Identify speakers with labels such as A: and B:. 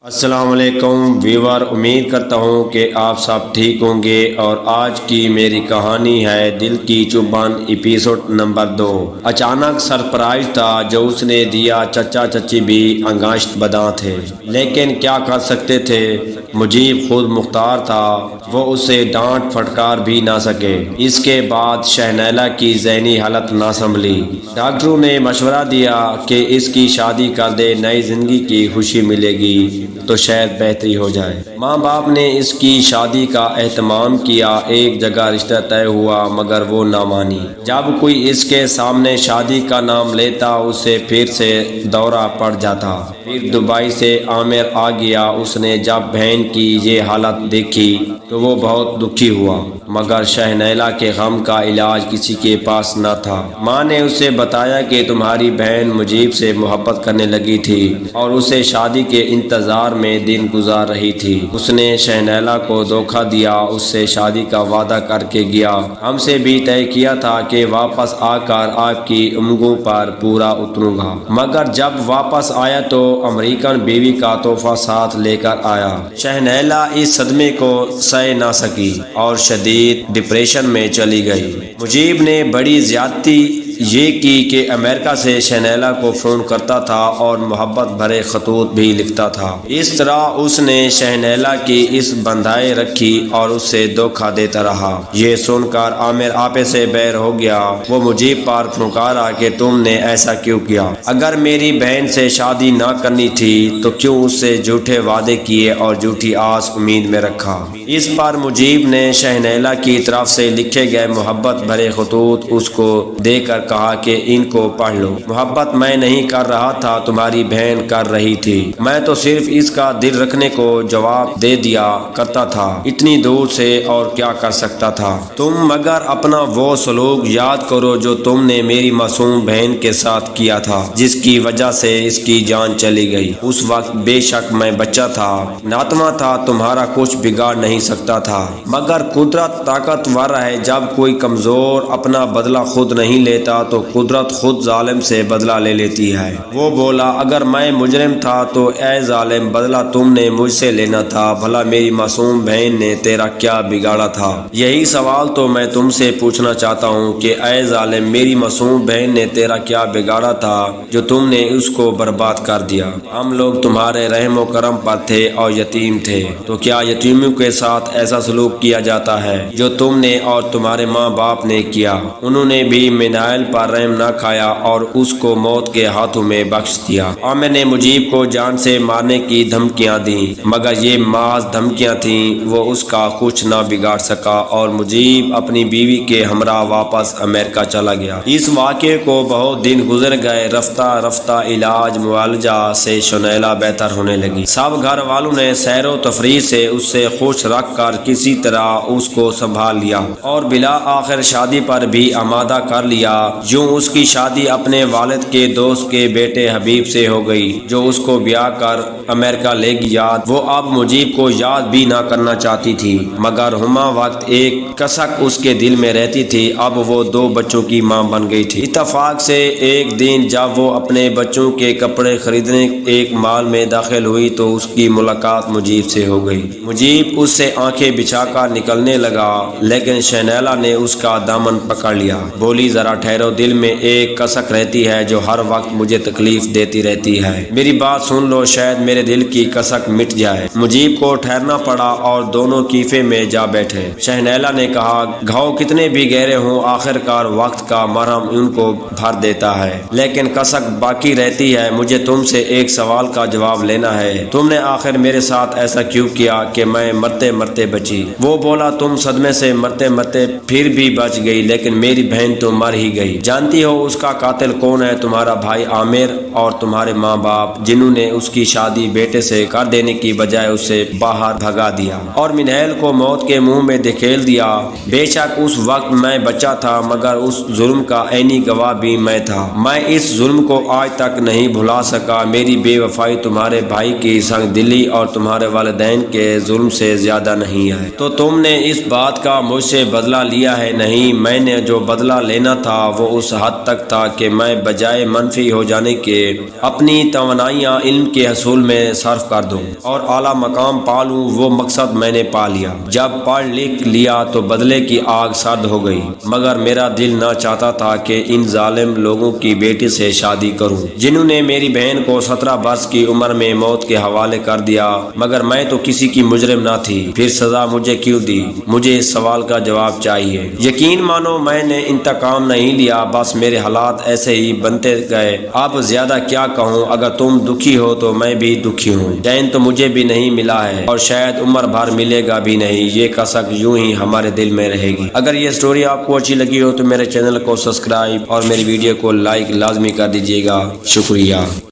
A: السلام علیکم ویور، امید کرتا ہوں کہ آپ سب ٹھیک ہوں گے، اور آج کی میری کہانی ہے دل کی چبھن ایپیسوڈ نمبر 2۔ اچانک سرپرائز تھا جو اس نے دیا۔ چچا چچی بھی انگاشت بداں تھے، لیکن کیا کر سکتے تھے، مجیب خود مختار تھا، وہ اسے ڈانٹ پھٹکار بھی نہ سکے۔ اس کے بعد شہنیلا کی ذہنی حالت نہ سنبھلی۔ ڈاکٹروں نے مشورہ دیا کہ اس کی شادی کر دے، نئی زندگی کی خوشی ملے گی تو شاید بہتری ہو جائے۔ ماں باپ نے اس کی شادی کا اہتمام کیا، ایک جگہ رشتہ طے ہوا، مگر وہ نہ مانی۔ جب کوئی اس کے سامنے شادی کا نام لیتا، اسے پھر سے دورہ پڑ جاتا۔ پھر دبئی سے عامر آ گیا۔ اس نے جب بہن کی یہ حالت دیکھی تو وہ بہت دکھی ہوا، مگر شہنیلا کے غم کا علاج کسی کے پاس نہ تھا۔ ماں نے اسے بتایا کہ تمہاری بہن مجیب سے محبت کرنے لگی تھی اور اسے شادی کے انتظار میں دن گزار رہی تھی۔ اس نے شہنیلا کو دھوکہ دیا، اس سے شادی کا وعدہ کر کے گیا۔ ہم سے بھی طے کیا تھا کہ واپس آ کر آپ کی امنگوں پر پورا اتروں گا، مگر جب واپس آیا تو امریکن بیوی کا تحفہ ساتھ لے کر آیا۔ شہنیلا اس صدمے کو سہ نہ سکی اور شدید ڈپریشن میں چلی گئی۔ مجیب نے بڑی زیادتی یہ کی کہ امریکہ سے شہنیلا کو فون کرتا تھا اور محبت بھرے خطوط بھی لکھتا تھا۔ اس طرح اس نے شہنیلا کی اس بندھائے رکھی اور اس سے دھوکہ دیتا رہا۔ یہ سن کر عامر آپے سے بیر ہو گیا۔ وہ مجیب پر پھنکارا کہ تم نے ایسا کیوں کیا؟ اگر میری بہن سے شادی نہ کرنی تھی تو کیوں اس سے جھوٹے وعدے کیے اور جھوٹی آس امید میں رکھا؟ اس پر مجیب نے شہنیلا کی طرف سے لکھے گئے محبت بھرے خطوط اس کو دے کر کہا کہ ان کو پڑھ لو۔ محبت میں نہیں کر رہا تھا، تمہاری بہن کر رہی تھی، میں تو صرف اس کا دل رکھنے کو جواب دے دیا کرتا تھا، اتنی دور سے اور کیا کر سکتا تھا۔ تم مگر اپنا وہ سلوک یاد کرو جو تم نے میری معصوم بہن کے ساتھ کیا تھا، جس کی وجہ سے اس کی جان چلی گئی۔ اس وقت بے شک میں بچہ تھا، ناتواں تھا، تمہارا کچھ بگاڑ نہیں سکتا تھا، مگر قدرت طاقتور ہے، جب کوئی کمزور اپنا بدلہ خود نہیں لیتا تو قدرت خود ظالم سے بدلہ لے لیتی ہے۔ وہ بولا، اگر میں مجرم تھا تو اے ظالم، بدلہ تم نے مجھ سے لینا تھا، بھلا میری معصوم بہن نے تیرا کیا بگاڑا تھا؟ یہی سوال تو میں تم سے پوچھنا چاہتا ہوں کہ اے ظالم، میری معصوم بہن نے تیرا کیا بگاڑا تھا جو تم نے اس کو برباد کر دیا؟ ہم لوگ تمہارے رحم و کرم پر تھے اور یتیم تھے، تو کیا یتیموں کے ساتھ ایسا سلوک کیا جاتا ہے جو تم نے اور تمہارے ماں باپ نے کیا؟ انہوں نے بھی منائل پر رحم نہ کھایا اور اس کو موت کے ہاتھوں میں بخش دیا۔ عامر نے مجیب کو جان سے مارنے کی دھمکیاں دیں، مگر یہ محض دھمکیاں تھیں، وہ اس کا کچھ نہ بگاڑ سکا اور مجیب اپنی بیوی کے ہمراہ واپس امریکہ چلا گیا۔ اس واقعے کو بہت دن گزر گئے، رفتہ رفتہ علاج معالجہ سے شہنیلا بہتر ہونے لگی۔ سب گھر والوں نے سیر و تفریح سے اس سے خوش رکھ کر کسی طرح اس کو سنبھال لیا اور بلا آخر شادی پر بھی آمادہ کر لیا۔ یوں اس کی شادی اپنے والد کے دوست کے بیٹے حبیب سے ہو گئی، جو اس کو بیاہ کر امریکہ لے گیا۔ وہ اب مجیب کو یاد بھی نہ کرنا چاہتی تھی، مگر ہما وقت ایک کسک اس کے دل میں رہتی تھی۔ اب وہ 2 بچوں کی ماں بن گئی تھی۔ اتفاق سے ایک دن جب وہ اپنے بچوں کے کپڑے خریدنے ایک مال میں داخل ہوئی تو اس کی ملاقات مجیب سے ہو گئی۔ مجیب اس سے آنکھیں بچھا کر نکلنے لگا، لیکن شہنیلا نے اس کا دامن پکڑ لیا۔ بولی، ذرا ٹھہرو، دل میں ایک کسک رہتی ہے جو ہر وقت مجھے تکلیف دیتی رہتی ہے، میری بات سن لو، شاید میرے دل کی کسک مٹ جائے۔ مجیب کو ٹھہرنا پڑا اور دونوں کیفے میں جا بیٹھے۔ شہنیلا نے کہا، گھاؤ کتنے بھی گہرے ہوں، آخر کار وقت کا مرہم ان کو بھر دیتا ہے، لیکن کسک باقی رہتی ہے۔ مجھے تم سے ایک سوال کا جواب لینا ہے، تم نے آخر میرے ساتھ ایسا کیوں کیا کہ میں مرتے مرتے بچی؟ وہ بولا، تم صدمے سے مرتے مرتے پھر بھی بچ گئی، لیکن میری بہن تو مر ہی گئی۔ جانتی ہو اس کا قاتل کون ہے؟ تمہارا بھائی عامر اور تمہارے ماں باپ، جنہوں نے اس کی شادی بیٹے سے کر دینے کی بجائے اسے باہر بھگا دیا اور منہیل کو موت کے منہ میں دھکیل دیا۔ بے شک اس وقت میں بچہ تھا، مگر اس ظلم کا عینی گواہ بھی میں تھا۔ میں اس ظلم کو آج تک نہیں بھلا سکا۔ میری بے وفائی تمہارے بھائی کی سنگ دلی اور تمہارے والدین کے ظلم سے زیادہ نہیں ہے۔ تو تم نے اس بات کا مجھ سے بدلہ لیا ہے؟ نہیں، میں نے جو بدلہ لینا تھا وہ اس حد تک تھا کہ میں بجائے منفی ہو جانے کے اپنی توانائیاں علم کے حصول میں صرف کر دوں اور اعلیٰ مقام پا لوں۔ وہ مقصد میں نے پا لیا۔ جب پڑھ لکھ لیا تو بدلے کی آگ سرد ہو گئی، مگر میرا دل نہ چاہتا تھا کہ ان ظالم لوگوں کی بیٹی سے شادی کروں جنہوں نے میری بہن کو 17 برس کی عمر میں موت کے حوالے کر دیا، مگر میں تو کسی کی مجرم نہ تھی، پھر سزا مجھے کیوں دی؟ مجھے اس سوال کا جواب چاہیے۔ یقین مانو میں نے انتقام نہیں لیا، بس میرے حالات ایسے ہی بنتے گئے۔ اب زیادہ کیا کہوں، اگر تم دکھی ہو تو میں بھی دکھی ہوں۔ چین تو مجھے بھی نہیں ملا ہے اور شاید عمر بھر ملے گا بھی نہیں، یہ کسک یوں ہی ہمارے دل میں رہے گی۔ اگر یہ سٹوری آپ کو اچھی لگی ہو تو میرے چینل کو سبسکرائب اور میری ویڈیو کو لائک لازمی کر دیجیے گا۔ شکریہ۔